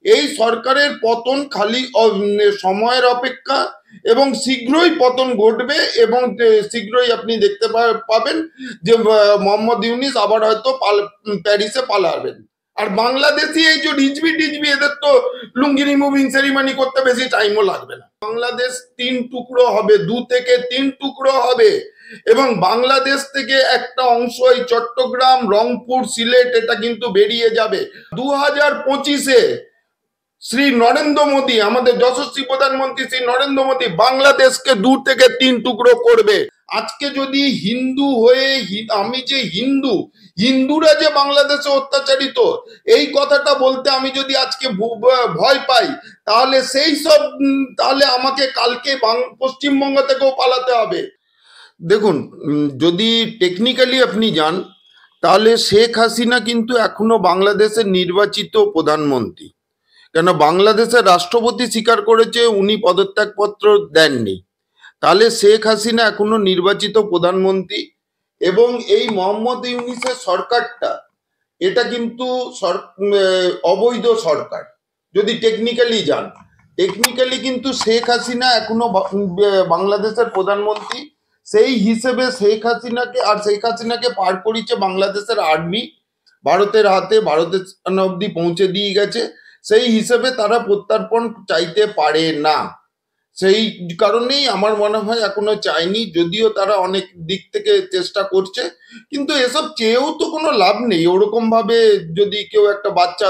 এই সরকারের পতন খালি সময়ের অপেক্ষা এবং শীঘ্রই পতন ঘটবে এবং শীঘ্রই আপনি দেখতে পাবেন যে মোহাম্মদ ইউনিস আবার হয়তো প্যারিসে পালাবেন। আর বাংলাদেশি এই যে রিজভি টিজভি এদের তো লুঙ্গি রিমুভিং সেরিমনি করতে বেশি টাইমও লাগবে না। বাংলাদেশ 3 টুকরো হবে, 2 থেকে 3 টুকরো হবে এবং বাংলাদেশ থেকে একটা অংশ এই চট্টগ্রাম, রংপুর, সিলেট এটা কিন্তু বেরিয়ে যাবে। 2025-এ শ্রী নরেন্দ্র মোদী, আমাদের যশস্বী প্রধানমন্ত্রী শ্রী নরেন্দ্র মোদী বাংলাদেশকে 2 থেকে 3 টুকরো করবে। আজকে যদি হিন্দু হয়ে আমি যে হিন্দুরা যে বাংলাদেশে অত্যাচারিত এই কথাটা বলতে আমি যদি আজকে ভয় পাই, তাহলে তাহলে আমাকে কালকে পশ্চিমবঙ্গ থেকেও পালাতে হবে। দেখুন, যদি টেকনিক্যালি আপনি যান তাহলে শেখ হাসিনা কিন্তু এখনো বাংলাদেশের নির্বাচিত প্রধানমন্ত্রী, কেন বাংলাদেশের রাষ্ট্রপতি স্বীকার করেছে উনি পদত্যাগপত্র দেননি, তাহলে শেখ হাসিনা এখনো নির্বাচিত প্রধানমন্ত্রী। এবং এই মোহাম্মদ ইউনিসের সরকারটা এটা কিন্তু অবৈধ সরকার। যদি টেকনিক্যালি যান, টেকনিক্যালি কিন্তু শেখ হাসিনা এখনো বাংলাদেশের প্রধানমন্ত্রী। সেই হিসেবে শেখ হাসিনাকে পার করিয়েছে বাংলাদেশের আর্মি, ভারতের হাতে, ভারতের অব্দি পৌঁছে দিয়ে গেছে। সেই হিসেবে তারা প্রত্যর্পণ চাইতে পারে না, সেই কারণেই আমার মনে হয় এখনো চায়নি, যদিও তারা অনেক দিক থেকে চেষ্টা করছে। কিন্তু এসব চেয়েও তো কোনো লাভ নেই। ওরকম ভাবে যদি কেউ একটা বাচ্চা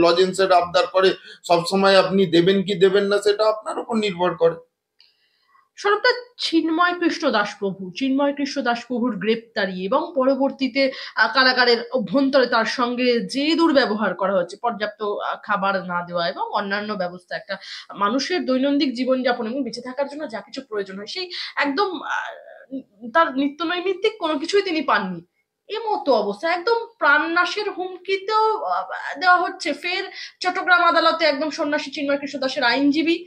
লজেন্সের আবদার করে, সবসময় আপনি দেবেন কি দেবেন না সেটা আপনার উপর নির্ভর করে। সরবদা চিন্ময় কৃষ্ণ দাশপ্রভুর গ্রেপ্তারি এবং পরবর্তীতে কারাগারের অভ্যন্তরে তার সঙ্গে যে দুর্ব্যবহার করা হচ্ছে, পর্যাপ্ত খাবার না দেওয়া এবং অন্যান্য ব্যবস্থা, একটা মানুষের দৈনন্দিন জীবনযাপন এবং বেঁচে থাকার জন্য যা কিছু প্রয়োজন হয় সেই একদম তার নিত্য নৈমিত্তিক কোনো কিছুই তিনি পাননি। এমতো অবস্থা একদম প্রাণনাশের হুমকিতেও দেওয়া হচ্ছে। ফের চট্টগ্রাম আদালতে একদম সন্ন্যাসী চিন্ময় কৃষ্ণ দাসের আইনজীবী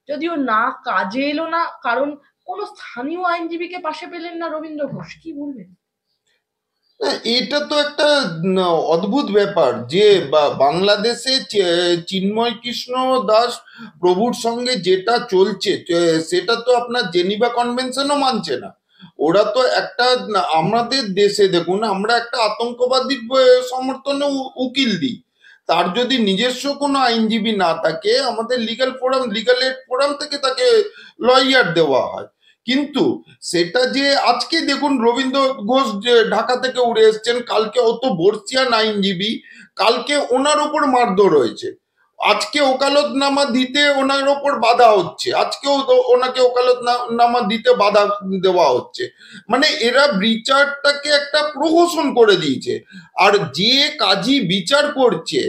যদিও না কাজে এলো না, কারণ কোন স্থানীয় আইনজীবীকে পাশে পেলেন না রবীন্দ্র ঘোষ। কি বলবেন? এটা তো একটা অদ্ভুত ব্যাপার যে বাংলাদেশে চিন্ময় কৃষ্ণ দাস প্রভুর সঙ্গে যেটা চলছে সেটা তো আপনার জেনিভা কনভেনশনও মানছে না। ওরা তো একটা, আমাদের দেশে দেখুন আমরা একটা আতঙ্কবাদীর সমর্থনে উকিল দিই, তার যদি নিজস্ব কোনো আইনজীবী না থাকে আমাদের লিগাল এড ফোরাম থেকে তাকে লয়ার দেওয়া হয়। কিন্তু সেটা যে আজকে দেখুন রবীন্দ্র ঘোষ যে ঢাকা থেকে উড়ে এসছেন, কালকে অত বর্ষিয়ান আইনজীবী, কালকে ওনার উপর মারধর হয়েছে, আজকে ওকালতনামা দিতে ওনার ওপর বাধা হচ্ছে, আজকেও ওনাকে ওকালতনামা দিতে বাধা দেওয়া হচ্ছে। মানে এরা বিচারটাকে একটা প্রহসন করে দিয়েছে। আর যে কাজী বিচার করছে,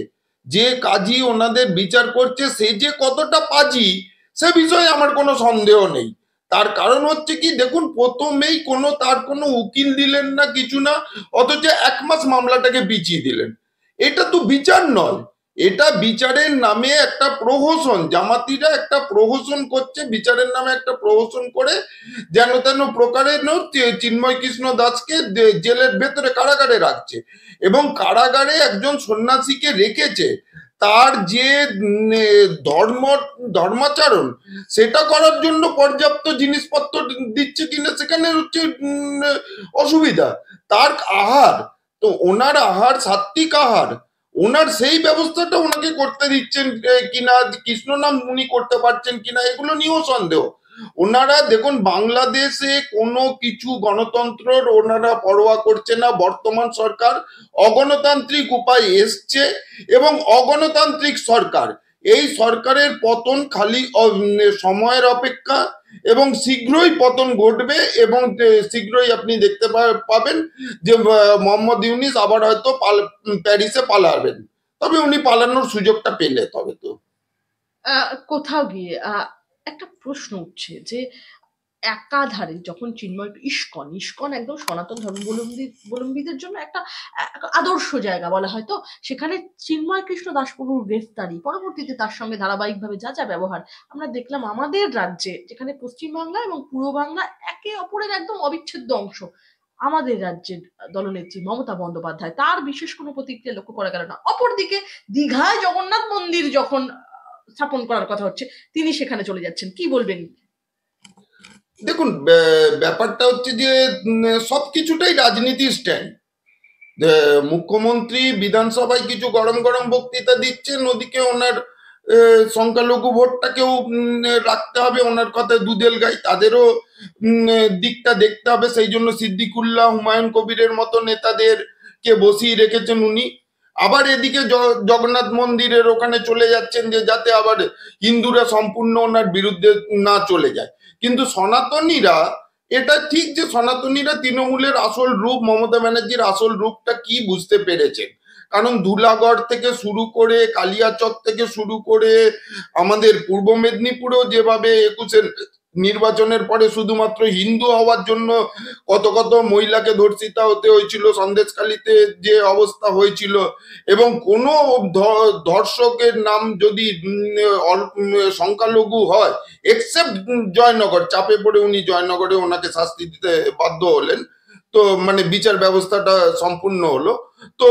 যে কাজী ওনাদের বিচার করছে সে যে কতটা পাজি সে বিষয়ে আমার কোনো সন্দেহ নেই। তার কারণ হচ্ছে কি, দেখুন প্রথমেই তার কোনো উকিল দিলেন না, কিছু না, অথচ 1 মাস মামলাটাকে পিছিয়ে দিলেন। এটা তো বিচার নয়, এটা বিচারের নামে একটা প্রহসন। জামাতিরা একটা প্রহসন করছে, বিচারের নামে একটা প্রহসন করে যেন তেন প্রকারে চিন্ময় কৃষ্ণ দাসকে জেলের ভেতরে কারাগারে রাখছে এবং কারাগারে একজন সন্ন্যাসীকে রেখেছে। তার যে ধর্মাচরণ সেটা করার জন্য পর্যাপ্ত জিনিসপত্র দিচ্ছে কিনা সেখানে হচ্ছে অসুবিধা। তার আহার, তো ওনার আহার সাত্বিক আহার, ওনার সেই ব্যবস্থাটা ওনাকে করতে দিচ্ছেন কিনা, কৃষ্ণ নাম উনি করতে পারছেন কিনা এগুলো নিয়েও সন্দেহ। ওনারা দেখুন বাংলাদেশে কোনো কিছু গণতন্ত্র ওনারা পরোয়া করছে না। বর্তমান সরকার অগণতান্ত্রিক উপায় এসছে এবং অগণতান্ত্রিক সরকার, এই সরকারের পতন খালি সময়ের অপেক্ষা এবং শীঘ্রই পতন ঘটবে এবং শীঘ্রই আপনি দেখতে পাবেন যে মোহাম্মদ ইউনিস আবার হয়তো প্যারিসে পালাবেন। তবে উনি পালানোর সুযোগটা পেলে তবে তো কোথাও গিয়ে একটা প্রশ্ন উঠছে যে একাধারে যখন চিন্ময় ইস্কন একদম সনাতন ধর্মাবলম্বীদের জন্য একটা আদর্শ জায়গা বলা হয়, তো সেখানে চিন্ময় কৃষ্ণ দাশপ্রভুর গ্রেফতারি, পরবর্তীতে তার সঙ্গে ধারাবাহিকভাবে যা যা ব্যবহার আমরা দেখলাম আমাদের রাজ্যে, যেখানে পশ্চিমবাংলা এবং পূর্ব বাংলা একে অপরের একদম অবিচ্ছেদ্য অংশ, আমাদের রাজ্যের দলনেত্রী মমতা বন্দ্যোপাধ্যায়, তার বিশেষ কোনো প্রতিক্রিয়া লক্ষ্য করা গেল না। অপরদিকে দীঘায় জগন্নাথ মন্দির যখন স্থাপন করার কথা হচ্ছে, তিনি সেখানে চলে যাচ্ছেন, কি বলবেন? দেখুন, ব্যাপারটা হচ্ছে যে সবকিছুটাই রাজনীতির স্ট্যান্ড। মুখ্যমন্ত্রী বিধানসভায় কিছু গরম গরম বক্তৃতা দিচ্ছেন, ওদিকে ওনার সংখ্যালঘু ভোটটাকেও রাখতে হবে, ওনার কথায় দুধেল গাই, তাদেরও দিকটা দেখতে হবে। সেই জন্য সিদ্দিকুল্লাহ, হুমায়ুন কবিরের মতো নেতাদেরকে বসিয়ে রেখেছেন উনি। আবার এদিকে জগন্নাথ মন্দিরের ওখানে চলে যাচ্ছেন যে যাতে আবার হিন্দুরা সম্পূর্ণ ওনার বিরুদ্ধে না চলে যায়। কিন্তু সনাতনীরা, এটা ঠিক যে সনাতনীরা তৃণমূলের আসল রূপ, মমতা ব্যানার্জির আসল রূপটা কি বুঝতে পেরেছেন। কারণ ধুলাগড় থেকে শুরু করে, কালিয়াচক থেকে শুরু করে, আমাদের পূর্ব মেদিনীপুরেও যেভাবে 21-এর নির্বাচনের পরে শুধুমাত্র হিন্দু হওয়ার জন্য কত কত মহিলাকে ধর্ষিতা হতে হয়েছিল, সন্দেশখালীতে যে অবস্থা হয়েছিল, এবং কোনো ধর্ষকের নাম যদি সংখ্যালঘু হয়, এক্সেপ্ট জয়নগর, চাপে পড়ে উনি জয়নগরে ওনাকে শাস্তি দিতে বাধ্য হলেন, তো মানে বিচার ব্যবস্থাটা সম্পূর্ণ হলো। তো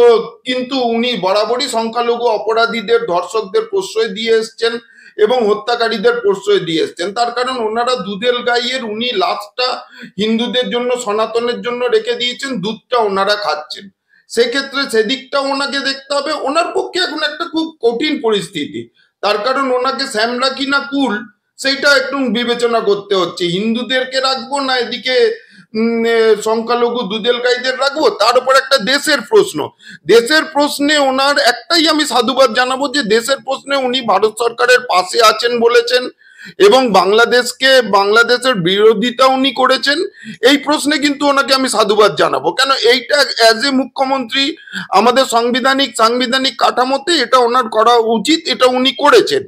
কিন্তু উনি বরাবরই সংখ্যালঘু অপরাধীদের, ধর্ষকদের প্রশ্রয় দিয়ে এসছেন এবং হত্যাকারীদের প্রশ্রয় দিয়ে এসছেন। তার কারণ ওনারা দুধেল গাইয়ের, উনি লাশটা হিন্দুদের জন্য, সনাতনের জন্য রেখে দিয়েছেন, দুধটা ওনারা খাচ্ছেন। সেক্ষেত্রে সেদিকটা ওনাকে দেখতে হবে। ওনার পক্ষে এখন একটা খুব কঠিন পরিস্থিতি, তার কারণ ওনাকে শ্যামলা কিনা কুল সেইটা একটু বিবেচনা করতে হচ্ছে। হিন্দুদেরকে রাখবো না এদিকে সংখ্যালঘু দুধেল গাইদের রাখবো, তার উপর একটা দেশের প্রশ্ন। দেশের প্রশ্নে ওনার একটাই আমি সাধুবাদ জানাবো, যে দেশের প্রশ্নে উনি ভারত সরকারের পাশে আছেন বলেছেন এবং বাংলাদেশের বিরোধিতা উনি করেছেন। এই প্রশ্নে কিন্তু ওনাকে আমি সাধুবাদ জানাবো, কেন এইটা অ্যাজ এ মুখ্যমন্ত্রী আমাদের সাংবিধানিক কাঠামোতে এটা ওনার করা উচিত, এটা উনি করেছেন।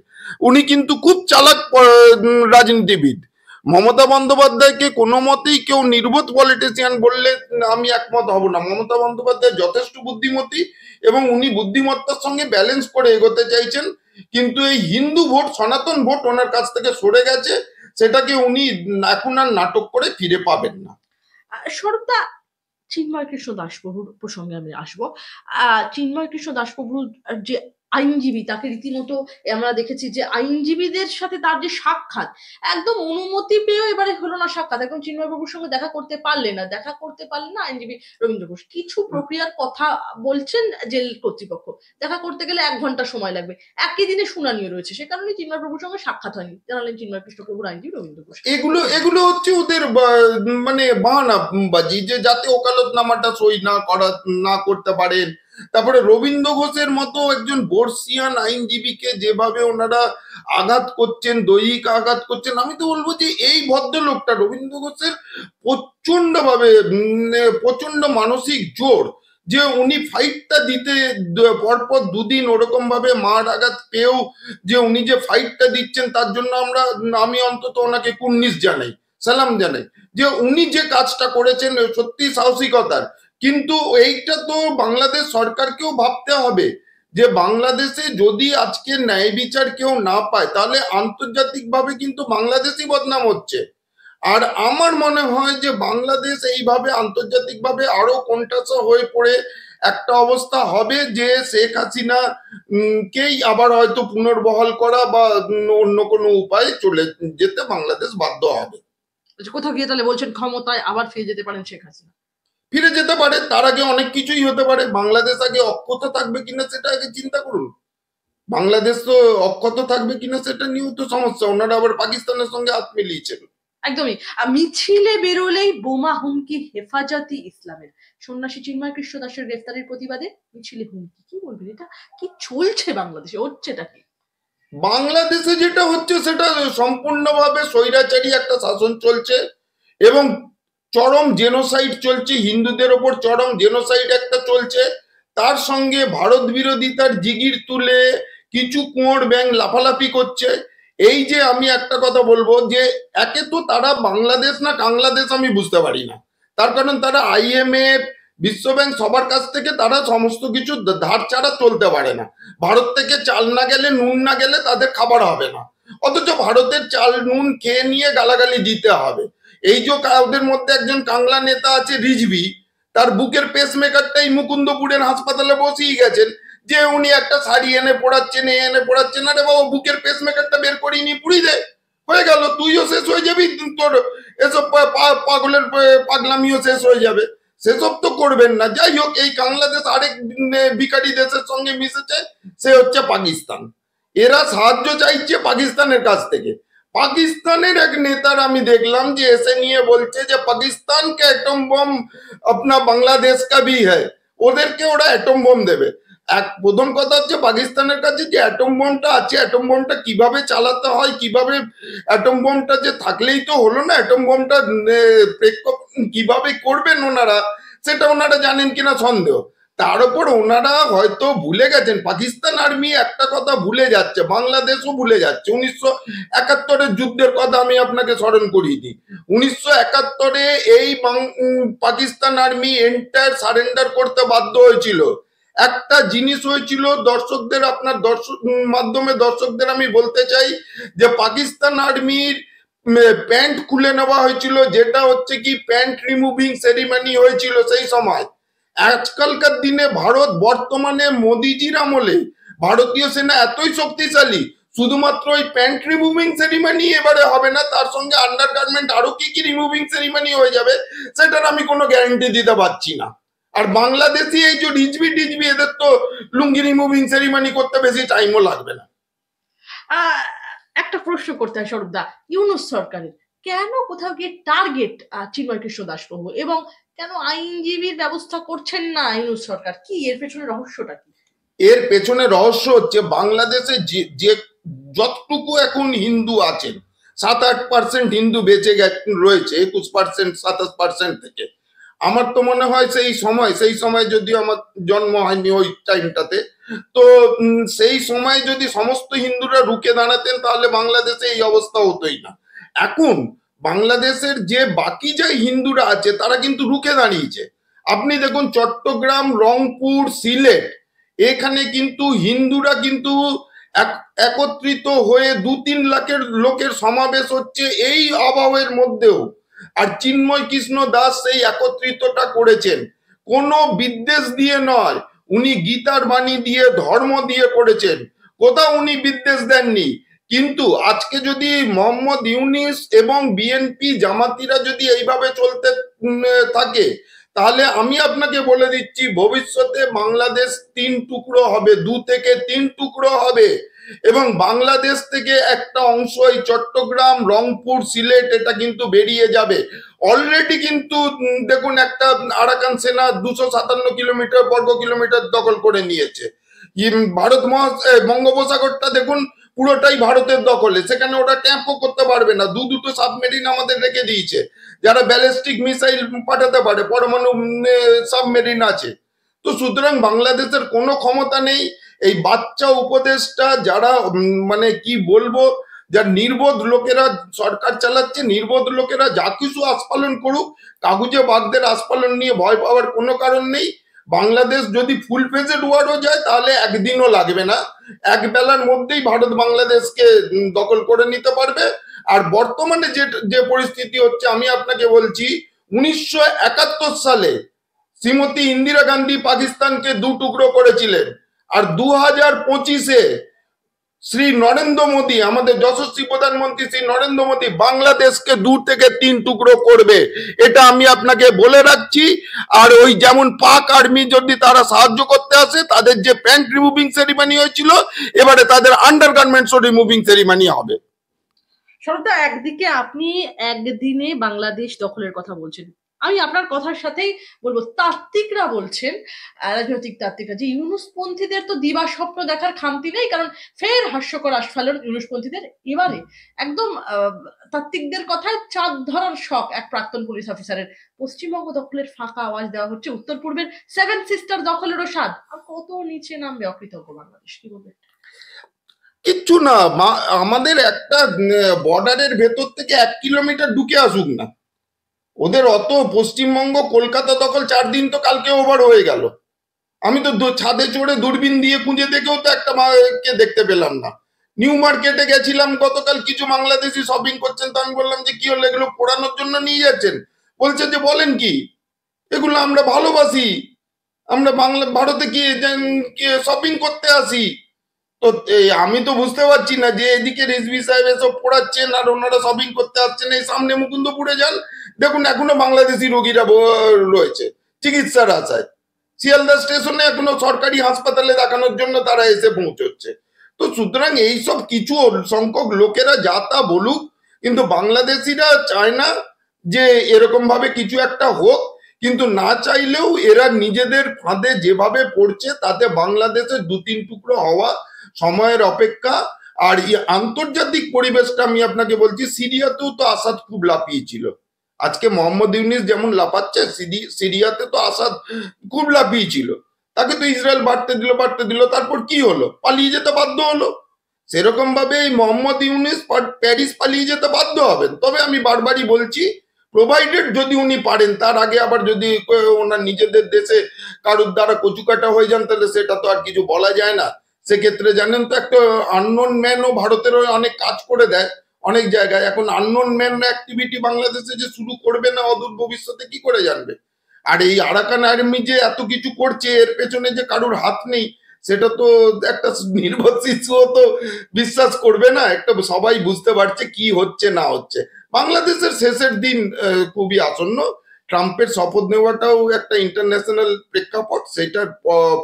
উনি কিন্তু খুব চালাক রাজনীতিবিদ। মমতা বন্দ্যোপাধ্যায়কে কোনো মতেই কেউ নির্বোধ পলিটিশিয়ান বললে আমি একমত হব না। মমতা বন্দ্যোপাধ্যায় যথেষ্ট বুদ্ধিমতী এবং উনি বুদ্ধিমত্তার সঙ্গে ব্যালেন্স করে এগোতে চাইছেন, কিন্তু এই হিন্দু ভোট, সনাতন ভোট ওনার কাছ থেকে সরে গেছে, সেটাকে উনি এখন আর নাটক করে ফিরে পাবেন না। স্বরূপদা, চিন্ময় কৃষ্ণ দাসবাবুর প্রসঙ্গে আমি আসবো। চিন্ময় কৃষ্ণ দাসবাবুর যে আইনজীবী, তাকে রীতিমতো আমরা দেখেছি যে আইনজীবীদের সাথে তার যে সাক্ষাৎ, একদম অনুমতি পেয়েও এবারে হলো না সাক্ষাৎ, একদম চিন্ময় বাবুর সঙ্গে দেখা করতে পারলেন না আইনজীবী রবীন্দ্র ঘোষ। কিছু প্রক্রিয়ার কথা বলছেন জেল কর্তৃপক্ষ, দেখা করতে গেলে 1 ঘন্টা সময় লাগবে, একই দিনে শুনানিও রয়েছে, সে কারণে চিন্ময় বাবুর সঙ্গে সাক্ষাৎ হয়নি, জানালেন চিন্ময় কৃষ্ণ প্রভুর আইনজীবী রবীন্দ্র ঘোষ। এগুলো হচ্ছে ওদের মানে বাহানাবাজি, যে যাতে ওকালতনামাটা সই না করতে পারেন। তারপরে রবীন্দ্র ঘোষের মতো একজন বর্ষিয়ান আইনজীবীকে যেভাবে ওনারা আঘাত করছেন, দৈহিক আঘাত করছেন, আমি তো বলবো যে এই ভদ্রলোকটা রবীন্দ্র ঘোষের প্রচন্ড মানসিক জোর, যে উনি ফাইটটা দিতে পরপর 2 দিন ওরকম ভাবে মার আঘাত পেয়েও যে উনি যে ফাইটটা দিচ্ছেন, তার জন্য আমি অন্তত ওনাকে কুর্নিশ জানাই, সালাম জানাই, যে উনি যে কাজটা করেছেন সত্যি সাহসিকতার। কিন্তু এইটা তো বাংলাদেশ সরকারকেও ভাবতে হবে, যে বাংলাদেশে যদি আজকে ন্যায় বিচার কেউ না পায়, তাহলে আন্তর্জাতিকভাবে কিন্তু বাংলাদেশই বদনাম হচ্ছে। আর আমার মনে হয় যে বাংলাদেশ এইভাবে আন্তর্জাতিকভাবে আরো কোণঠাসা হয়ে পড়ে একটা অবস্থা হবে, যে শেখ হাসিনা কেই আবার হয়তো পুনর্বহাল করা বা অন্য কোনো উপায়ে চলে যেতে বাংলাদেশ বাধ্য হবে। কোথাও গিয়ে তাহলে বলছেন ক্ষমতায় আবার ফিরে যেতে পারেন শেখ হাসিনা? ফিরে যেতে পারে, তার আগে অনেক কিছুই হতে পারে। বাংলাদেশ আগে অক্ষত থাকবে কিনা সেটা আগে চিন্তা করুন। বাংলাদেশ তো অক্ষত থাকবে কিনা সেটা নিয়েও তো সমস্যা। ওনারা আবার পাকিস্তানের সঙ্গে হাত মিলিয়েছেন। একদমই। মিছিলে বেরোলেই বোমা হুমকি হেফাজতে ইসলামের। সন্ন্যাসী চিন্ময় কৃষ্ণ দাসের গ্রেফতারের প্রতিবাদে মিছিলে হুমকি, কি বলবেন? এটা কি চলছে বাংলাদেশে? হচ্ছেটা কি? বাংলাদেশে যেটা হচ্ছে সেটা সম্পূর্ণভাবে স্বৈরাচারী একটা শাসন চলছে এবং চরম জেনোসাইড চলছে, হিন্দুদের ওপর চরম জেনোসাইড একটা চলছে। তার সঙ্গে ভারত বিরোধিতার জিগির তুলে কিছু কুঁয়োর ব্যাং লাফালাফি করছে। এই যে আমি একটা কথা বলবো, যে একে তো তারা বাংলাদেশ না বাংলাদেশ আমি বুঝতে পারি না। তার কারণ তারা IMF, বিশ্বব্যাংক সবার কাছ থেকে তারা সমস্ত কিছু ধার ছাড়া চলতে পারে না। ভারত থেকে চাল না গেলে, নুন না গেলে তাদের খাবার হবে না, অথচ ভারতের চাল নুন খেয়ে নিয়ে গালাগালি দিতে হবে। এই যে ওদের মধ্যে একজন কাংলা নেতা আছে রিজভি, তার বুকের পেসমেকারটাই মুকুন্দপুরের হাসপাতালে বসিয়ে গেছেন, যে উনি একটা শাড়ি এনে পড়াচ্ছেন, এনে পড়াচ্ছেন, আরে বাবা বুকের পেসমেকারটা বের করিয়ে নিয়ে পুড়ি দে, হয়ে গেল, তুইও শেষ হয়ে যাবি, তোর এসব পাগলের পাগলামিও শেষ হয়ে যাবে। সেসব তো করবেন না। যাই হোক, এই বাংলাদেশ আরেক ভিখারি দেশের সঙ্গে মিশেছে, সে হচ্ছে পাকিস্তান। এরা সাহায্য চাইছে পাকিস্তানের কাছ থেকে। পাকিস্তানের এক নেতার আমি দেখলাম যে এসে নিয়ে বলছে যে পাকিস্তান কে অ্যাটম বম আপনা বাংলাদেশ কা ভি হ্যায়, ওদেরকে ওরা অ্যাটম বম দেবে। এক প্রথম কথা হচ্ছে পাকিস্তানের কাছে যে অ্যাটম বোমটা আছে, অ্যাটম বোমটা কিভাবে চালাতে হয়, কিভাবে অ্যাটম বোমটা যে থাকলেই তো হলো না, অ্যাটম বোমটা কিভাবে করবেন ওনারা, সেটা ওনারা জানেন কিনা সন্দেহ। তার উপর ওনারা হয়তো ভুলে গেছেন, পাকিস্তান আর্মি একটা কথা ভুলে যাচ্ছে, বাংলাদেশও ভুলে যাচ্ছে। 1971-এর যুদ্ধের কথা আমি আপনাকে স্মরণ করিয়ে দিই। 1971-এ এই পাকিস্তান আর্মি এন্টায়ার সারেন্ডার করতে বাধ্য হয়েছিল। একটা জিনিস হয়েছিল, দর্শকদের আপনার মাধ্যমে দর্শকদের আমি বলতে চাই যে পাকিস্তান আর্মির প্যান্ট খুলে নেওয়া হয়েছিল, যেটা হচ্ছে কি প্যান্ট রিমুভিং সেরিমনি হয়েছিল সেই সময়। আজকালকার দিনে ভারত বর্তমানে মোদিজির আমলে ভারতীয় সেনা এতই শক্তিশালী, শুধুমাত্র ওই প্যান্ট রিমুভিং সেরিমনি এবারে হবে না, তার সঙ্গে আন্ডারগার্মেন্ট আরো কি কি রিমুভিং সেরিমনি হয়ে যাবে, সেটার আমি কোনো গ্যারান্টি দিতে পারছি না। আর বাংলাদেশি এই যে টিজবি এদের তো লুঙ্গি রিমুভিং সেরিমনি করতে বেশি টাইমও লাগবে না। একটা প্রশ্ন করতে হয় স্বরূপদা, ইউনূস সরকারের কেন কোথাও গিয়ে টার্গেট চিন্ময় কৃষ্ণ দাসবাবু, এবং কেন আইনজীবীর ব্যবস্থা করছেন না ইউনূস সরকার? কি এর পেছনে রহস্যটা কি? এর পেছনে রহস্য হচ্ছে বাংলাদেশে যে যতটুকু এখন হিন্দু আছেন, 7-8% হিন্দু বেঁচে রয়েছে 21%, 27% থেকে। আমার তো মনে হয় সেই সময় যদি আমার জন্ম হয়নি ওই টাইমটাতে, তো সেই সময় যদি সমস্ত হিন্দুরা রুখে দাঁড়াতেন তাহলে বাংলাদেশে এই অবস্থা হতোই না। এখন বাংলাদেশের যে বাকি যে হিন্দুরা আছে তারা কিন্তু রুখে দাঁড়িয়েছে। আপনি দেখুন চট্টগ্রাম, রংপুর, সিলেট, এখানে কিন্তু হিন্দুরা কিন্তু একত্রিত হয়ে 2-3 লাখের লোকের সমাবেশ হচ্ছে এই অভাবের মধ্যেও। আর চিন্ময় কৃষ্ণ দাস সেই একত্রিতটা করেছেন কোনো বিদ্বেষ দিয়ে নয়, উনি গীতার বাণী দিয়ে, ধর্ম দিয়ে করেছেন, কোথাও উনি বিদ্বেষ দেননি। কিন্তু আজকে যদি মোহাম্মদ ইউনিস এবং বিএনপি জামাতিরা যদি এইভাবে চলতে থাকে, তাহলে আমি আপনাকে বলে দিচ্ছি ভবিষ্যতে বাংলাদেশ 3 টুকরো হবে, 2 থেকে 3 টুকরো হবে। এবং বাংলাদেশ থেকে একটা অংশ এই চট্টগ্রাম, রংপুর, সিলেট এটা কিন্তু বেরিয়ে যাবে। অলরেডি কিন্তু দেখুন একটা আরাকান সেনা 257 কিলোমিটার বর্গ কিলোমিটার দখল করে নিয়েছে। ভারত বঙ্গোপসাগরটা দেখুন পুরোটাই ভারতের দখলে, সেখানে ওরা ক্যাম্পও করতে পারবে না। দুটো সাবমেরিন আমাদের রেখে দিয়েছে, যারা ব্যালিস্টিক মিসাইল পাঠাতে পারে, পরমাণু সাবমেরিন আছে। তো সুতরাং বাংলাদেশের কোনো ক্ষমতা নেই। এই বাচ্চা উপদেশটা যারা মানে কি বলবো, যার নির্বোধ লোকেরা সরকার চালাচ্ছে, নির্বোধ লোকেরা যা কিছু আস্ফালন করুক, কাগুজে বাগদের আস্ফালন নিয়ে ভয় পাওয়ার কোনো কারণ নেই। বাংলাদেশ যদি ফুল ফেজেড ওয়ারও যায় তাহলে একদিনও লাগবে না, এক বেলার মধ্যেই ভারত বাংলাদেশকে দখল করে নিতে পারবে। আর বর্তমানে যে পরিস্থিতি হচ্ছে, আমি আপনাকে বলছি 1971 সালে শ্রীমতী ইন্দিরা গান্ধী পাকিস্তানকে 2 টুকরো করেছিলেন, আর 2025-এ শ্রী নরেন্দ্র মোদী, আমাদের যশস্বী প্রধানমন্ত্রী শ্রী নরেন্দ্র মোদী বাংলাদেশকে 2 থেকে 3 টুকরো করবে, এটা আমি আপনাকে বলে রাখছি। আর ওই যেমন পাক আর্মি যদি তারা সাহায্য করতে আসে, তাদের যে প্যান্ট রিমুভিং সেরিমনি হয়েছিল, এবারে তাদের আন্ডারগার্মেন্টস রিমুভিং সেরিমনি হবে। সরদা, একদিকে আপনি একদিনে বাংলাদেশ দখলের কথা বলছেন, আমি আপনার কথার সাথেই বলবো তাত্ত্বিকরা বলছেন, রাজনৈতিক তাত্ত্বিকরা, যে ইউনুসপন্থীদের তো দিবা স্বপ্ন দেখার খামতি নেই, কারণ ফের হাস্যকর আস্ফালন ইউনুসপন্থীদের এবারে। একদম তাত্ত্বিকদের কথায় চাঁদ ধরার শখ এক প্রাক্তন পুলিশ অফিসারের। পশ্চিমবঙ্গ দখলের ফাঁকা আওয়াজ দেওয়া হচ্ছে, উত্তর পূর্বের 7 সিস্টার দখলেরও স্বাদ। আর কত নিচে নামবে অকৃতজ্ঞ বাংলাদেশ, কি বলবে? কিচ্ছু না, আমাদের একটা বর্ডারের ভেতর থেকে 1 কিলোমিটার ঢুকে আসুক না, ওদের অত পশ্চিমবঙ্গ কলকাতা দখল 4 দিন তো কালকে ওভার হয়ে গেল। আমি তো ছাদে চড়ে দূরবীন দিয়ে খুঁজে দেখেও তো একটা কে দেখতে পেলাম না। নিউ মার্কেটে গেছিলাম গতকাল, কিছু বাংলাদেশি শপিং করছেন, তো আমি বললাম যে কি হলো, এগুলো পোড়ানোর জন্য নিয়ে যাচ্ছেন? বলছে যে বলেন কি, এগুলো আমরা ভালোবাসি, আমরা ভারতে কি শপিং করতে আসি। তো আমি তো বুঝতে পারছি না যে এদিকে রিজভী সাহেব এসব পড়াচ্ছেন আর ওনারা শপিং করতে আসছেন। এই সামনে মুকুন্দপুরে যান, দেখুন এখনো বাংলাদেশি রোগীরা রয়েছে চিকিৎসার আশায়। শিয়ালদা স্টেশনে এখনো সরকারি হাসপাতালে দেখানোর জন্য তারা এসে পৌঁছচ্ছে। তো সুতরাং এইসব কিছু সংখ্যক লোকেরা যা তা বলুক, কিন্তু বাংলাদেশিরা চায় না যে এরকম ভাবে কিছু একটা হোক। কিন্তু না চাইলেও এরা নিজেদের ফাঁদে যেভাবে পড়ছে, তাতে বাংলাদেশের দু তিন টুকরো হওয়া সময়ের অপেক্ষা। আর এই আন্তর্জাতিক পরিবেশটা আমি আপনাকে বলছি, সিরিয়াতেও তো আসাদ খুব লাফিয়েছিল। আজকে মোহাম্মদ ইউনিস যেমন লাফাচ্ছে, সিরিয়াতে তো আসাদ খুব লাফিয়েছিল। তাকে তো ইসরায়েল বাড়তে দিল, তারপর কি হলো, পালিয়ে যেতে বাধ্য হলো। সেরকম ভাবে এই মোহাম্মদ ইউনিস প্যারিস পালিয়ে যেতে বাধ্য হবেন। তবে আমি বারবারই বলছি, প্রোভাইডেড যদি উনি পারেন, তার আগে আবার যদি ওনার নিজেদের দেশে কারুর দ্বারা কচুকাটা হয়ে যান, তাহলে সেটা তো আর কিছু বলা যায় না। সেক্ষেত্রে জানেন তো, একটা আননোন ম্যানও ভারতের অনেক কাজ করে দেয় অনেক জায়গায়। এখন আননোন ম্যান অ্যাক্টিভিটি বাংলাদেশে যে শুরু করবে না অদূর ভবিষ্যতে, কি করে জানবে? আর এই আরাকান আর্মি যে এত কিছু করছে, এর পেছনে যে কারুর হাত নেই, সেটা তো একটা নির্বোধ শিশুও তো বিশ্বাস করবে না। একটা সবাই বুঝতে পারছে কি হচ্ছে না হচ্ছে। বাংলাদেশের শেষের দিন খুবই আসন্ন। ট্রাম্পের শপথ নেওয়াটাও একটা ইন্টারন্যাশনাল প্রেক্ষাপট, সেটার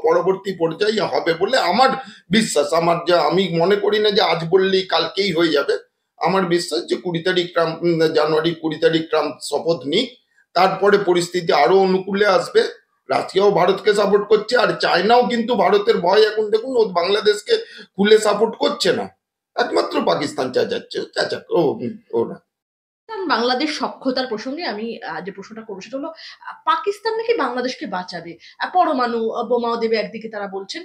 পরবর্তী পর্যায়ে হবে বলে আমার বিশ্বাস। আমার যা, আমি মনে করি না যে আজ বললেই কালকেই হয়ে যাবে। আমার বিশ্বাস যে 20 তারিখ ট্রাম্প, জানুয়ারি 20 তারিখ ট্রাম্প শপথ নিক, তারপরে পরিস্থিতি আরো অনুকূলে আসবে। রাশিয়াও ভারতকে সাপোর্ট করছে, আর চায়নাও কিন্তু ভারতের ভয় এখন দেখুন, ও বাংলাদেশকে খুলে সাপোর্ট করছে না, একমাত্র পাকিস্তান চাচাচ্ছে, চাচাক ওরা। বাংলাদেশ সখ্যতার প্রসঙ্গে আমি যে প্রশ্নটা করবো সেটা হলো, পাকিস্তান নাকি বাংলাদেশকে বাঁচাবে, পরমাণু বোমাও দেবে একদিকে তারা বলছেন।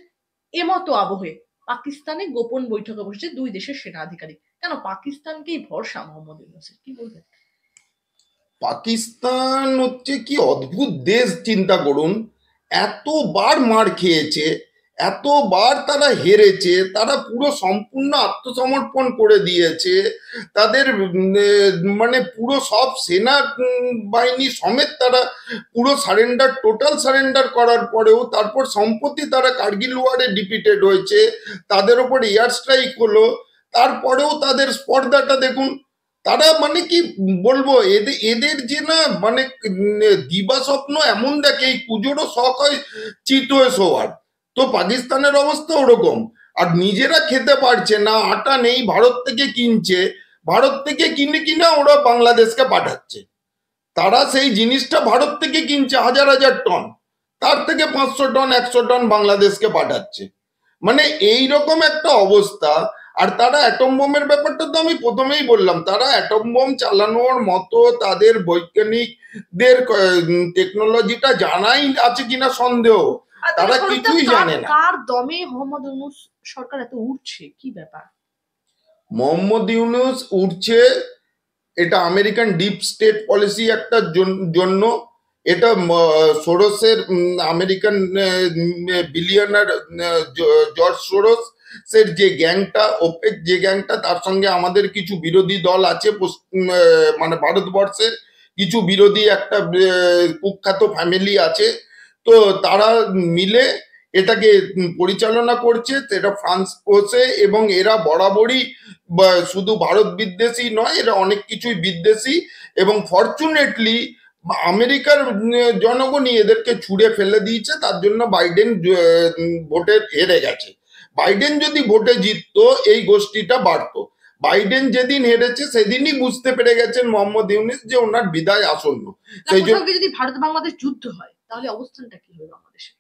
এমতো আবহে পাকিস্তানে গোপন বৈঠকে বসেছে দুই দেশের সেনা আধিকারিক। কেন পাকিস্তানকেই ভরসা মোহাম্মদ ইউনূসের, কি বলবেন? পাকিস্তান হচ্ছে কি অদ্ভুত দেশ, চিন্তা করুন। এতবার মার খেয়েছে, এতবার তারা হেরেছে, তারা পুরো সম্পূর্ণ আত্মসমর্পণ করে দিয়েছে। তাদের মানে পুরো সব সেনা বাহিনী সমেত তারা পুরো সারেন্ডার, টোটাল সারেন্ডার করার পরেও তারপর সম্প্রতি তারা কার্গিল ওয়ারে ডিফিটেড হয়েছে, তাদের ওপর এয়ার স্ট্রাইক হলো, তারপরেও তাদের স্পর্ধাটা দেখুন। তারা মানে কি বলবো, এদের এদের যে না মানে দিবা স্বপ্ন এমন দেখে, এই পুজোরও শখ হয় চিত হয়ে শোয়ার। তো পাকিস্তানের অবস্থা ওরকম। আর নিজেরা খেতে পারছে না, আটা নেই, ভারত থেকে কিনছে, ভারত থেকে কিনে কিনা ওরা বাংলাদেশকে পাঠাচ্ছে। তারা সেই জিনিসটা ভারত থেকে কিনছে হাজার হাজার টন, তার থেকে 500 টন 100 টন বাংলাদেশকে পাঠাচ্ছে। মানে এই রকম একটা অবস্থা। আর তারা অ্যাটম বোমের ব্যাপারটা তো আমি প্রথমেই বললাম, তারা অ্যাটম বোম চালানোর মতো তাদের বৈজ্ঞানিকদের টেকনোলজিটা জানাই আছে কিনা সন্দেহ, তারা কিছুই জানে না। কার দমে মোহাম্মদ ইউনূস সরকার এত উঠছে, কি ব্যাপার? মোহাম্মদ ইউনূস উঠছে, এটা আমেরিকান ডিপ স্টেট পলিসি একটা জন্য। এটা সোরসের, আমেরিকান বিলিয়নার জর্জ সোরস এর যে গ্যাংটা, ওপেক যে গ্যাংটা, তার সঙ্গে আমাদের কিছু বিরোধী দল আছে, মানে ভারতবর্ষের কিছু বিরোধী একটা কুখ্যাত ফ্যামিলি আছে। তো তারা মিলে এটাকে পরিচালনা করছে। এটা ফ্রান্স বসে, এবং এরা বরাবরই শুধু ভারত বিদ্বেষী নয়, এরা অনেক কিছুই বিদ্বেষী। এবং ফরচুনেটলি আমেরিকার জনগণই এদেরকে ছুঁড়ে ফেলে দিয়েছে, তার জন্য বাইডেন ভোটে হেরে গেছে। বাইডেন যদি ভোটে জিততো, এই গোষ্ঠীটা বাড়তো। বাইডেন যেদিন হেরেছে সেদিনই বুঝতে পেরে গেছেন মোহাম্মদ ইউনূস যে ওনার বিদায় আসন্ন। সেই জন্য যদি ভারত বাংলাদেশ যুদ্ধ হয়, তাহলে অবস্থানটা কি হবে বাংলাদেশে?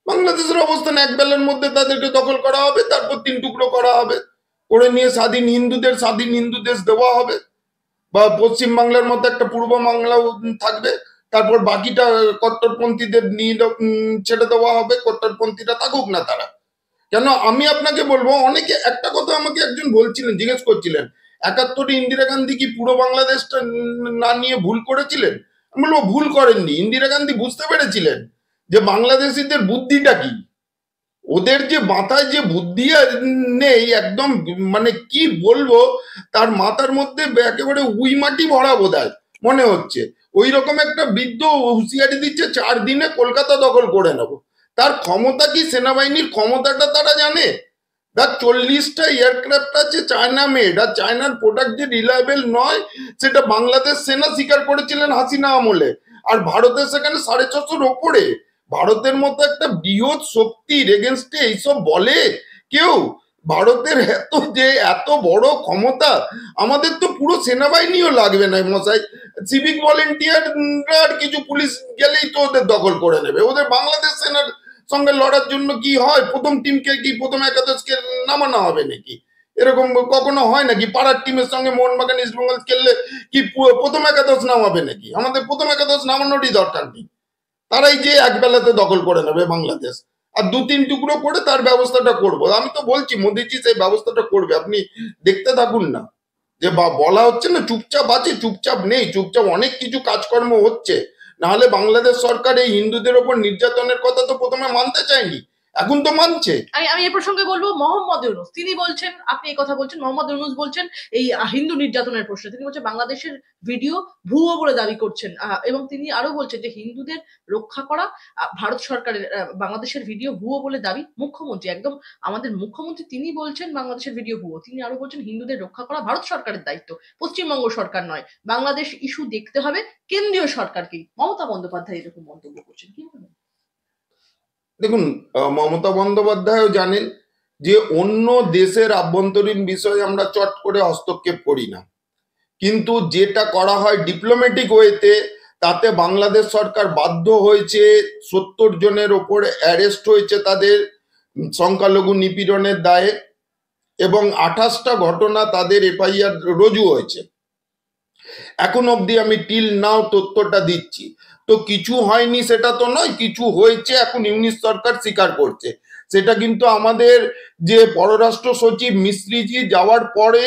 বাংলাদেশের অবস্থান এক বেলার মধ্যে তাদেরকে দখল করা হবে, তারপর 3 টুকরো করা হবে, করে নিয়ে স্বাধীন হিন্দু দেশ দেওয়া হবে। বা পশ্চিম বাংলার মতো একটা পূর্ব বাংলাও থাকবে। তারপর বাকিটা কট্টরপন্থীদের নিয়ে ছেড়ে দেওয়া হবে, কট্টরপন্থীরা থাকুক না তারা। কেন আমি আপনাকে বলবো, অনেকে একটা কথা আমাকে একজন বলছিলেন, জিজ্ঞেস করছিলেন, 71-এ ইন্দিরা গান্ধী কি পুরো বাংলাদেশটা না নিয়ে ভুল করেছিলেন? আমি বলবো ভুল করেননি। ইন্দিরা গান্ধী বুঝতে পেরেছিলেন যে বাংলাদেশিদের বুদ্ধিটা কি। ওদের যে মাথায় যে বুদ্ধি নেই একদম, মানে কি বলবো, তার মাথার মধ্যে একেবারে উই মাটি ভরা বোধহয় মনে হচ্ছে। ওই রকম একটা বৃদ্ধ হুঁশিয়ারি দিচ্ছে 4 দিনে কলকাতা দখল করে নেব। তার ক্ষমতা কি, সেনাবাহিনীর ক্ষমতাটা তারা জানে? তার 40টা এয়ারক্রাফট আছে চায়না মেড, আর চায়নার প্রোডাক্ট যে রিলায়েবল নয় সেটা বাংলাদেশ সেনা স্বীকার করেছিলেন হাসিনা আমলে। আর ভারতের সেখানে 650-র ওপরে। ভারতের মতো একটা বৃহৎ শক্তির এগেনস্টে এইসব বলে কেউ? ভারতের এত বড় ক্ষমতা, আমাদের তো পুরো সেনাবাহিনীও লাগবে না মশাই। সিভিক ভলেন্টিয়ার আর কিছু পুলিশ গেলেই তো ওদের দখল করে নেবে। ওদের বাংলাদেশ সেনার সঙ্গে লড়ার জন্য কি হয়, প্রথম টিমকে কি প্রথম একাদশকে নামানো হবে নাকি? এরকম কখনো হয় নাকি? পাড়ার টিমের সঙ্গে মোহনবাগান ইস্টবেঙ্গল খেললে কি প্রথম একাদশ নামাবে নাকি? আমাদের প্রথম একাদশ নামানোরই দরকার নেই। তারাই যে এক বেলাতে দখল করে নেবে বাংলাদেশ, আর 2-3 টুকরো করে তার ব্যবস্থাটা করবো। আমি তো বলছি মোদিজি সেই ব্যবস্থাটা করবে, আপনি দেখতে থাকুন না। যে বলা হচ্ছে না চুপচাপ আছে, চুপচাপ নেই, চুপচাপ অনেক কিছু কাজকর্ম হচ্ছে। নাহলে বাংলাদেশ সরকার এই হিন্দুদের ওপর নির্যাতনের কথা তো প্রথমে মানতে চায়নি, এখন তো মানছে। আমি এই প্রসঙ্গে বলবো মোহাম্মদ ইউনূস, তিনি বলছেন, আপনি এই কথা বলছেন, মোহাম্মদ ইউনূস বলছেন এই হিন্দু নির্যাতনের প্রশ্নে তিনি বলছেন বাংলাদেশের ভিডিও ভুয়ো বলে দাবি করছেন, এবং তিনি আরো বলছেন যে হিন্দুদের রক্ষা করা ভারত সরকারের, বাংলাদেশের ভিডিও ভুয়ো বলে দাবি মুখ্যমন্ত্রী, একদম আমাদের মুখ্যমন্ত্রী তিনি বলছেন বাংলাদেশের ভিডিও ভুয়ো। তিনি আরো বলছেন হিন্দুদের রক্ষা করা ভারত সরকারের দায়িত্ব, পশ্চিমবঙ্গ সরকার নয়। বাংলাদেশ ইস্যু দেখতে হবে কেন্দ্রীয় সরকারকেই। মমতা বন্দ্যোপাধ্যায় এরকম মন্তব্য করছেন, কি বলবেন? দেখুন, মমতা বন্দ্যোপাধ্যায়ও জানেন যে অন্য দেশের আভ্যন্তরীণ বিষয়ে আমরা চট করে হস্তক্ষেপ করি না, কিন্তু যেটা করা হয় ডিপ্লোম্যাটিক ওয়েতে, তাতে বাংলাদেশ সরকার বাধ্য হয়েছে। 70 জনের ওপর অ্যারেস্ট হয়েছে তাদের সংখ্যালঘু নিপীড়নের দায়ে, এবং 28টা ঘটনা তাদের এফআইআর রুজু হয়েছে। এখন অবধি আমি টিল নাও তথ্যটা দিচ্ছি। তো কিছু হয়নি সেটা তো নয়, কিছু হয়েছে, এখন ইউনিশ সরকার স্বীকার করছে। সেটা কিন্তু আমাদের যে পররাষ্ট্র সচিব মিস্ত্রিজি যাওয়ার পরে,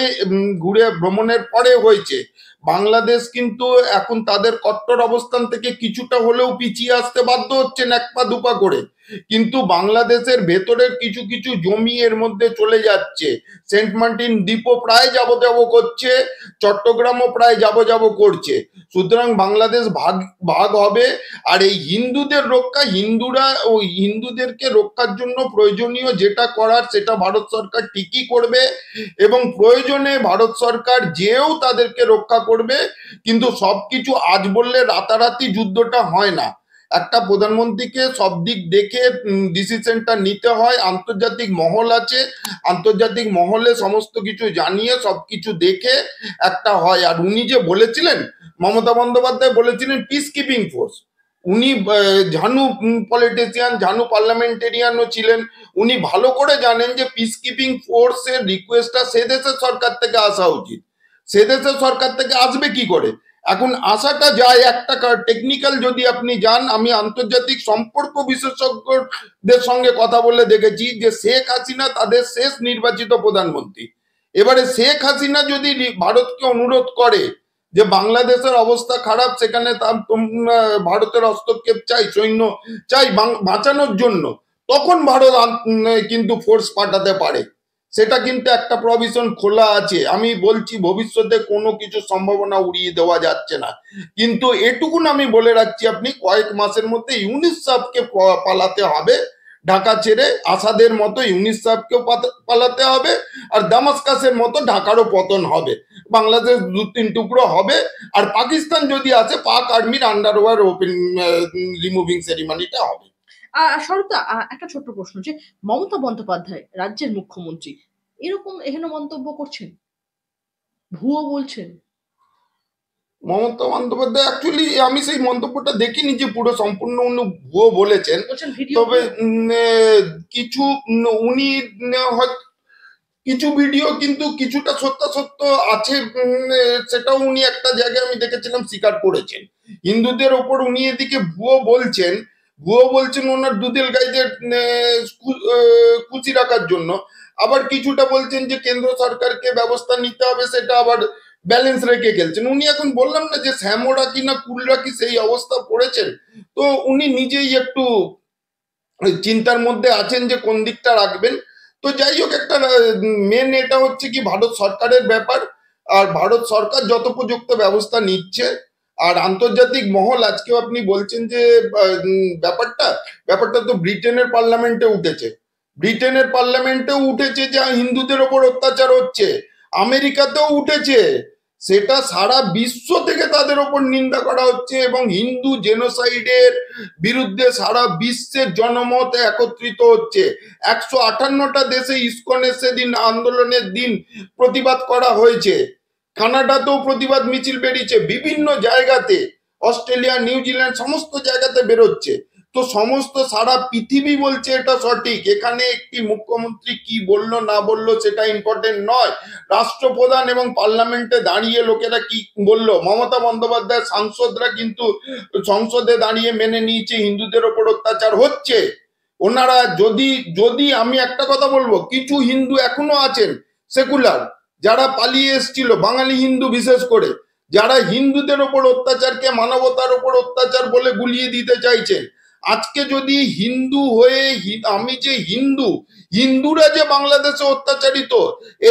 ঘুরে ভ্রমণের পরে হয়েছে। বাংলাদেশ কিন্তু এখন তাদের কট্টর অবস্থান থেকে কিছুটা হলেও পিছিয়ে আসতে বাধ্য হচ্ছেন, এক পা দুপা করে। কিন্তু বাংলাদেশের ভেতরের কিছু কিছু জমি এর মধ্যে চলে যাচ্ছে। সেন্ট মার্টিন দ্বীপও প্রায় যাবো করছে, চট্টগ্রামও প্রায় যাবো করছে। সুতরাং বাংলাদেশ ভাগ ভাগ হবে। আর এই হিন্দুদের রক্ষা, হিন্দুদেরকে রক্ষার জন্য প্রয়োজনীয় যেটা করার সেটা ভারত সরকার ঠিকই করবে, এবং প্রয়োজনে ভারত সরকার যেও তাদেরকে রক্ষা করবে। কিন্তু সবকিছু আজ বললে রাতারাতি যুদ্ধটা হয় না। একটা প্রধানমন্ত্রীকে সব দিক দেখে ডিসিশনটা নিতে হয়। আন্তর্জাতিক মহল আছে, আন্তর্জাতিক মহলে সমস্ত কিছু জানিয়ে সবকিছু দেখে একটা হয়। আর উনি যে বলেছিলেন, মমতা বন্দ্যোপাধ্যায় বলেছিলেন পিস কিপিং ফোর্স। উনি ঝানু পলিটিশিয়ান, ঝানু পার্লামেন্টেরিয়ানও ছিলেন। উনি ভালো করে জানেন যে পিস কিপিং ফোর্সের রিকোয়েস্টটা সে দেশের সরকার থেকে আসা উচিত। সে দেশের সরকার থেকে আসবে কি করে? এখন আসাটা যায় একটা টেকনিক্যাল, যদি আপনি যান, আমি আন্তর্জাতিক সম্পর্ক বিশেষজ্ঞদের সঙ্গে কথা বলে দেখেছি যে শেখ হাসিনা তাদের শেষ নির্বাচিত প্রধানমন্ত্রী। এবারে শেখ হাসিনা যদি ভারতকে অনুরোধ করে যে বাংলাদেশের অবস্থা খারাপ, সেখানে ভারতের হস্তক্ষেপ চাই, সৈন্য চাই বাঁচানোর জন্য, তখন ভারত কিন্তু ফোর্স পাঠাতে পারে। সেটা কিন্তু একটা প্রভিশন খোলা আছে। আমি বলছি ভবিষ্যতে কোনো কিছু সম্ভাবনা উড়িয়ে দেওয়া যাচ্ছে না, কিন্তু এটুকুন আমি বলে রাখছি, আপনি কয়েক মাসের মধ্যে ইউনিস সাহেবকে পালাতে হবে ঢাকা ছেড়ে। আসাদের মতো ইউনিস সাহেবকেও পালাতে হবে, আর দামাস্কাসের মতো ঢাকারও পতন হবে। বাংলাদেশ 2-3 টুকরো হবে। আর পাকিস্তান যদি আছে, পাক আর্মির আন্ডারওয়্যার ওপেন রিমুভিং সেরিমনিটা হবে। স্বরূপদা, একটা ছোট্ট প্রশ্ন, যে মমতা বন্দ্যোপাধ্যায় রাজ্যের মুখ্যমন্ত্রী এরকম এহেন মন্তব্য করছেন, ভুয়ো বলছেন? মমতা বন্দ্যোপাধ্যায় অ্যাকচুয়ালি, আমি সেই মন্তব্যটা দেখিনি যে পুরো সম্পূর্ণ উনি ভুয়ো বলেছেন। তবে কিছু উনি কিছু ভিডিও কিন্তু কিছুটা সত্য আছে, সেটাও উনি একটা জায়গায় আমি দেখেছিলাম স্বীকার করেছেন। হিন্দুদের ওপর উনি এদিকে ভুয়ো বলছেন ওনার দুধেল গাইদের খুশি রাখার জন্য। আবার কিছুটা বলছেন যে কেন্দ্র সরকারকে ব্যবস্থা নিতে হবে, সেটা আবার ব্যালেন্স রেখে খেলছেন উনি। এখন বললাম না যে শ্যামরা কি না কুলরা কি সেই অবস্থা পড়েছেন। তো উনি নিজেই একটু চিন্তার মধ্যে আছেন যে কোন দিকটা রাখবেন। তো যাই হোক, একটা মেন এটা হচ্ছে কি ভারত সরকারের ব্যাপার, আর ভারত সরকার যথোপযুক্ত ব্যবস্থা নিচ্ছে। আর আন্তর্জাতিক মহল আজকেও আপনি বলছেন যে ব্যাপারটা ব্যাপারটা তো ব্রিটেনের পার্লামেন্টে উঠেছে, ব্রিটেনের পার্লামেন্টেও উঠেছে যে হিন্দুদের ওপর অত্যাচার হচ্ছে, আমেরিকাতেও উঠেছে, সেটা সারা বিশ্ব থেকে তাদের ওপর নিন্দা করা হচ্ছে এবং হিন্দু জেনোসাইডের বিরুদ্ধে সারা বিশ্বের জনমত একত্রিত হচ্ছে। 158টা দেশে ইসকনের সেদিন আন্দোলনের দিন প্রতিবাদ করা হয়েছে, কানাডাতেও প্রতিবাদ মিছিল বেরিয়েছে, বিভিন্ন জায়গাতে অস্ট্রেলিয়া নিউজিল্যান্ড সমস্ত জায়গাতে বেরোচ্ছে। তো সমস্ত সারা পৃথিবী বলছে এটা সঠিক, এখানে একটি মুখ্যমন্ত্রী কি বললো না বললো সেটা ইম্পর্টেন্ট নয়, রাষ্ট্রপ্রধান এবং পার্লামেন্টে দাঁড়িয়ে লোকেরা কি বললো। মমতা বন্দ্যোপাধ্যায় সাংসদরা কিন্তু সংসদে দাঁড়িয়ে মেনে নিয়েছে হিন্দুদের ওপর অত্যাচার হচ্ছে। ওনারা যদি যদি আমি একটা কথা বলবো, কিছু হিন্দু এখনো আছেন সেকুলার, যারা পালিয়ে এসেছিল, বাঙালি হিন্দু বিশেষ করে, যারা হিন্দুদের ওপর অত্যাচারকে মানবতার ওপর অত্যাচার বলে গুলিয়ে দিতে চাইছেন। আজকে যদি হিন্দু হয়ে আমি যে হিন্দু, হিন্দুরা যে বাংলাদেশে অত্যাচারিত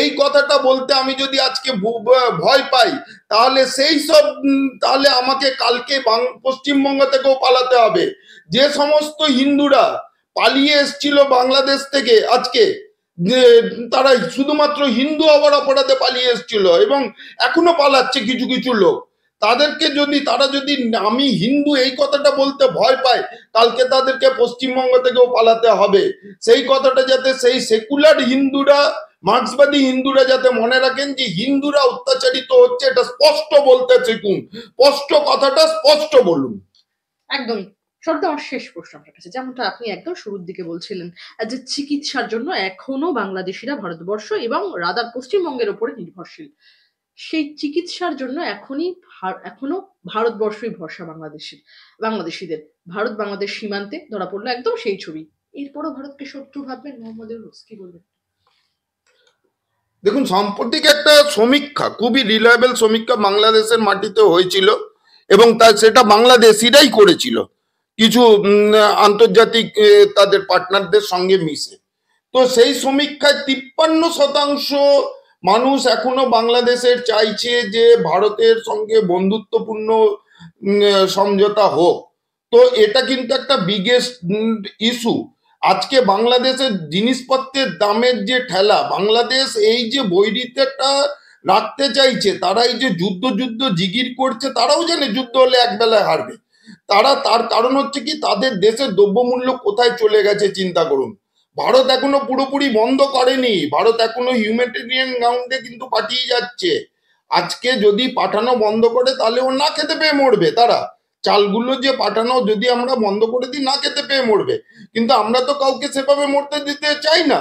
এই কথাটা বলতে আমি যদি আজকে ভয় পাই, তাহলে সেই সব তাহলে আমাকে কালকে পশ্চিমবঙ্গ থেকেও পালাতে হবে। যে সমস্ত হিন্দুরা পালিয়ে এসেছিল বাংলাদেশ থেকে আজকে, যে তারা শুধুমাত্র হিন্দু হওয়ার অপরাধে পালিয়ে এসেছিল এবং এখনো পালাচ্ছে কিছু কিছু লোক, তাদেরকে যদি তারা যদি আমি হিন্দু এই কথাটা বলতে ভয় পায়, কালকে তাদেরকে পশ্চিমবঙ্গ থেকেও পালাতে হবে। সেই কথাটা যাতে সেই সেকুলার হিন্দুরা, মার্ক্সবাদী হিন্দুরা যাতে মনে রাখেন যে হিন্দুরা অত্যাচারিত হচ্ছে, এটা স্পষ্ট বলতে শিখুন, স্পষ্ট কথাটা স্পষ্ট বলুন। একদমই। সর্বদা আমার শেষ প্রশ্ন আপনার কাছে, যেমনটা আপনি একদম শুরুর দিকে বলছিলেন যে চিকিৎসার জন্য এখনো বাংলাদেশিরা ভারতবর্ষ এবং রাদার পশ্চিমবঙ্গের উপরে নির্ভরশীল, সেই চিকিৎসার জন্য এখনো ভারতবর্ষই ভরসা বাংলাদেশিদের। ভারত বাংলাদেশ সীমান্তে ধরা পড়লো একদম সেই ছবি, এরপরও ভারতকে শত্রু ভাববেন মোহাম্মদ ইউনূস, কি বলবেন? দেখুন, সাম্প্রতিক একটা সমীক্ষা, খুবই রিলায়েবল সমীক্ষা বাংলাদেশের মাটিতে হয়েছিল এবং সেটা বাংলাদেশিরাই করেছিল কিছু আন্তর্জাতিক তাদের পার্টনারদের সঙ্গে মিশে। তো সেই সমীক্ষায় 53% মানুষ এখনো বাংলাদেশের চাইছে যে ভারতের সঙ্গে বন্ধুত্বপূর্ণ সমঝোতা হোক। তো এটা কিন্তু একটা বিগেস্ট ইস্যু। আজকে বাংলাদেশের জিনিসপত্রের দামের যে ঠেলা, বাংলাদেশ এই যে বৈরিতাটা রাখতে চাইছে, তারা এই যে যুদ্ধ জিগির করছে, তারাও জানে যুদ্ধ হলে একবেলায় হারবে তারা। তার কারণ হচ্ছে কি, তাদের দেশের দ্রব্যমূল্য কোথায় চলে গেছে চিন্তা করুন। ভারত এখনো পুরোপুরি বন্ধ করেনি, ভারত এখনো হিউম্যানিটেরিয়ান গ্রাউন্ডে কিন্তু পাঠিয়ে যাচ্ছে। আজকে যদি পাঠানো বন্ধ করে তাহলে ও না খেতে পেয়ে মরবে, তারা চালগুলো যে পাঠানো যদি আমরা বন্ধ করে দিই না খেতে পেয়ে মরবে। কিন্তু আমরা তো কাউকে সেভাবে মরতে দিতে চাই না,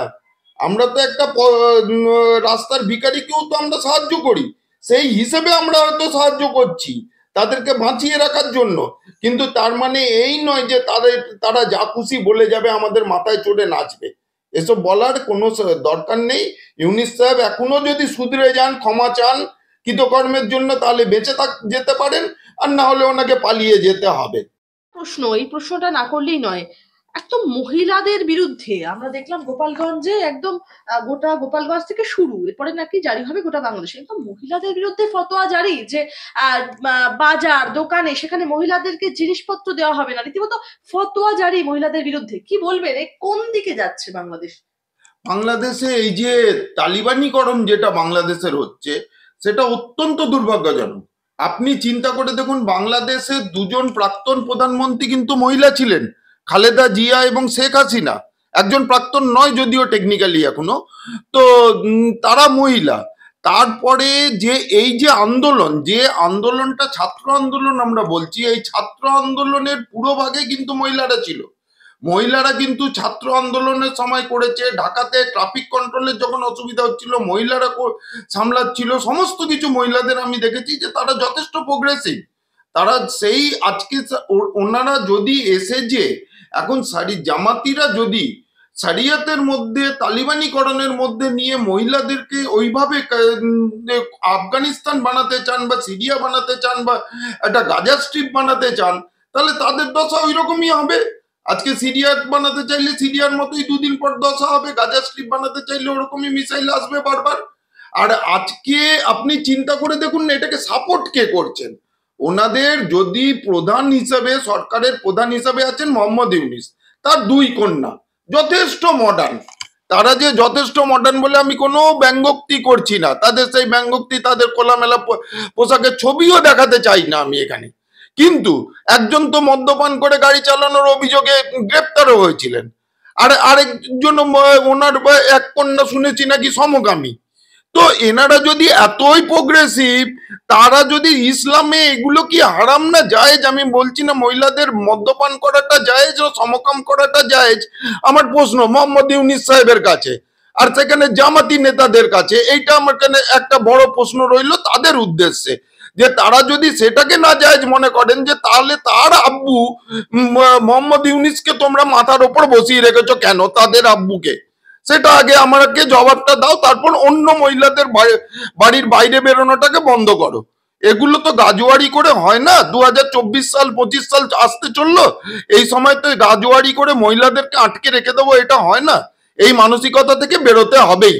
আমরা তো একটা রাস্তার ভিখারিকেও তো আমরা সাহায্য করি, সেই হিসেবে আমরা হয়তো সাহায্য করছি তাদেরকে বাঁচিয়ে রাখার জন্য। কিন্তু তার মানে এই নয় যে তারা যা খুশি বলে যাবে, আমাদের মাথায় চড়ে নাচবে, এসব বলার কোনো দরকার নেই। ইউনূস সাহেব এখনো যদি শুধরে যান, ক্ষমা চান কৃতকর্মের জন্য, তাহলে বেঁচে যেতে পারেন, আর না হলে ওনাকে পালিয়ে যেতে হবে। এই প্রশ্নটা না করলেই নয়, একদম মহিলাদের বিরুদ্ধে আমরা দেখলাম গোপালগঞ্জে, একদম গোটা গোপালগঞ্জ থেকে শুরু, এরপরে নাকি জারি হবে গোটা বাংলাদেশে, একদম মহিলাদের বিরুদ্ধে ফতোয়া জারি যে বাজার দোকানে সেখানে মহিলাদেরকে জিনিসপত্র দেওয়া হবে না, রীতিমতো ফতোয়া জারি মহিলাদের বিরুদ্ধে। কি বলবেন, কোন দিকে যাচ্ছে বাংলাদেশ? বাংলাদেশে এই যে তালিবানিকরণ যেটা বাংলাদেশের হচ্ছে, সেটা অত্যন্ত দুর্ভাগ্যজনক। আপনি চিন্তা করে দেখুন, বাংলাদেশের দুজন প্রাক্তন প্রধানমন্ত্রী কিন্তু মহিলা ছিলেন, খালেদা জিয়া এবং শেখ হাসিনা। একজন প্রাক্তন নয় যদিও টেকনিক্যালি এখনো, তো তারা মহিলা। তারপরে যে এই যে আন্দোলনটা ছাত্র আন্দোলন আমরা বলছি, এই ছাত্র আন্দোলনের পুরো ভাগে কিন্তু মহিলারা ছিল। মহিলারা কিন্তু ছাত্র আন্দোলনের সময় করেছে, ঢাকাতে ট্রাফিক কন্ট্রোলের যখন অসুবিধা হচ্ছিল মহিলারা সামলাচ্ছিল সমস্ত কিছু। মহিলাদের আমি দেখেছি যে তারা যথেষ্ট প্রোগ্রেসিভ, তারা সেই আজকে ওনারা যদি এসে যে এখন জামাতিরা যদি শরিয়তের মধ্যে তালিবানিকরণের মধ্যে নিয়ে মহিলাদেরকে ওইভাবে আফগানিস্তান বানাতে চান বা সিরিয়া বানাতে চান বা একটা গাজা স্ট্রিপ বানাতে চান, তাহলে তাদের দশা ওই রকমই হবে। আজকে সিরিয়া বানাতে চাইলে সিরিয়ার মতোই দুদিন পর দশা হবে, গাজা স্ট্রিপ বানাতে চাইলে ওরকমই মিসাইল আসবে বারবার। আর আজকে আপনি চিন্তা করে দেখুন না, এটাকে সাপোর্ট কে করছেন? ওনাদের যদি প্রধান হিসাবে, সরকারের প্রধান হিসাবে আছেন মোহাম্মদ ইউনিস, তার দুই কন্যা যথেষ্ট মডার্ন। তারা যে যথেষ্ট মডার্ন বলে আমি কোনো ব্যঙ্গোক্তি করছি না, তাদের সেই ব্যঙ্গোক্তি, তাদের খোলামেলা পোশাকের ছবিও দেখাতে চাই না আমি এখানে। কিন্তু একজন তো মদ্যপান করে গাড়ি চালানোর অভিযোগে গ্রেপ্তারও হয়েছিলেন, আর আরেকজন ওনার এক কন্যা শুনেছি নাকি সমকামী। তো এনারা যদি এতই প্রোগ্রেসিভ, তারা যদি ইসলামে এগুলো কি হারাম না জায়েজ? আমি বলছি না মহিলাদের মদ্যপান করাটা জায়েজ ও সমকাম করাটা জায়েজ। আমার প্রশ্ন মোহাম্মদ ইউনিস সাহেবের কাছে আর সেখানে জামাতি নেতাদের কাছে, এইটা আমার কাছে একটা বড় প্রশ্ন রইল তাদের উদ্দেশ্যে, যে তারা যদি সেটাকে না জায়েজ মনে করেন, যে তাহলে তার আব্বু মোহাম্মদ ইউনিসকে তোমরা মাথার ওপর বসিয়ে রেখেছো কেন, তাদের আব্বুকে? সেটা আগে আমাকে জবাবটা দাও, তারপর অন্য মহিলাদের বাড়ির বাইরে বেরোনোটাকে বন্ধ করো। এগুলো তো গাজোয়ারি করে হয় না। 2024 সাল 25 সাল আসতে চললো, এই সময় তো গাজোয়ারি করে মহিলাদেরকে আটকে রেখে দেবো, এটা হয় না। এই মানসিকতা থেকে বেরোতে হবেই।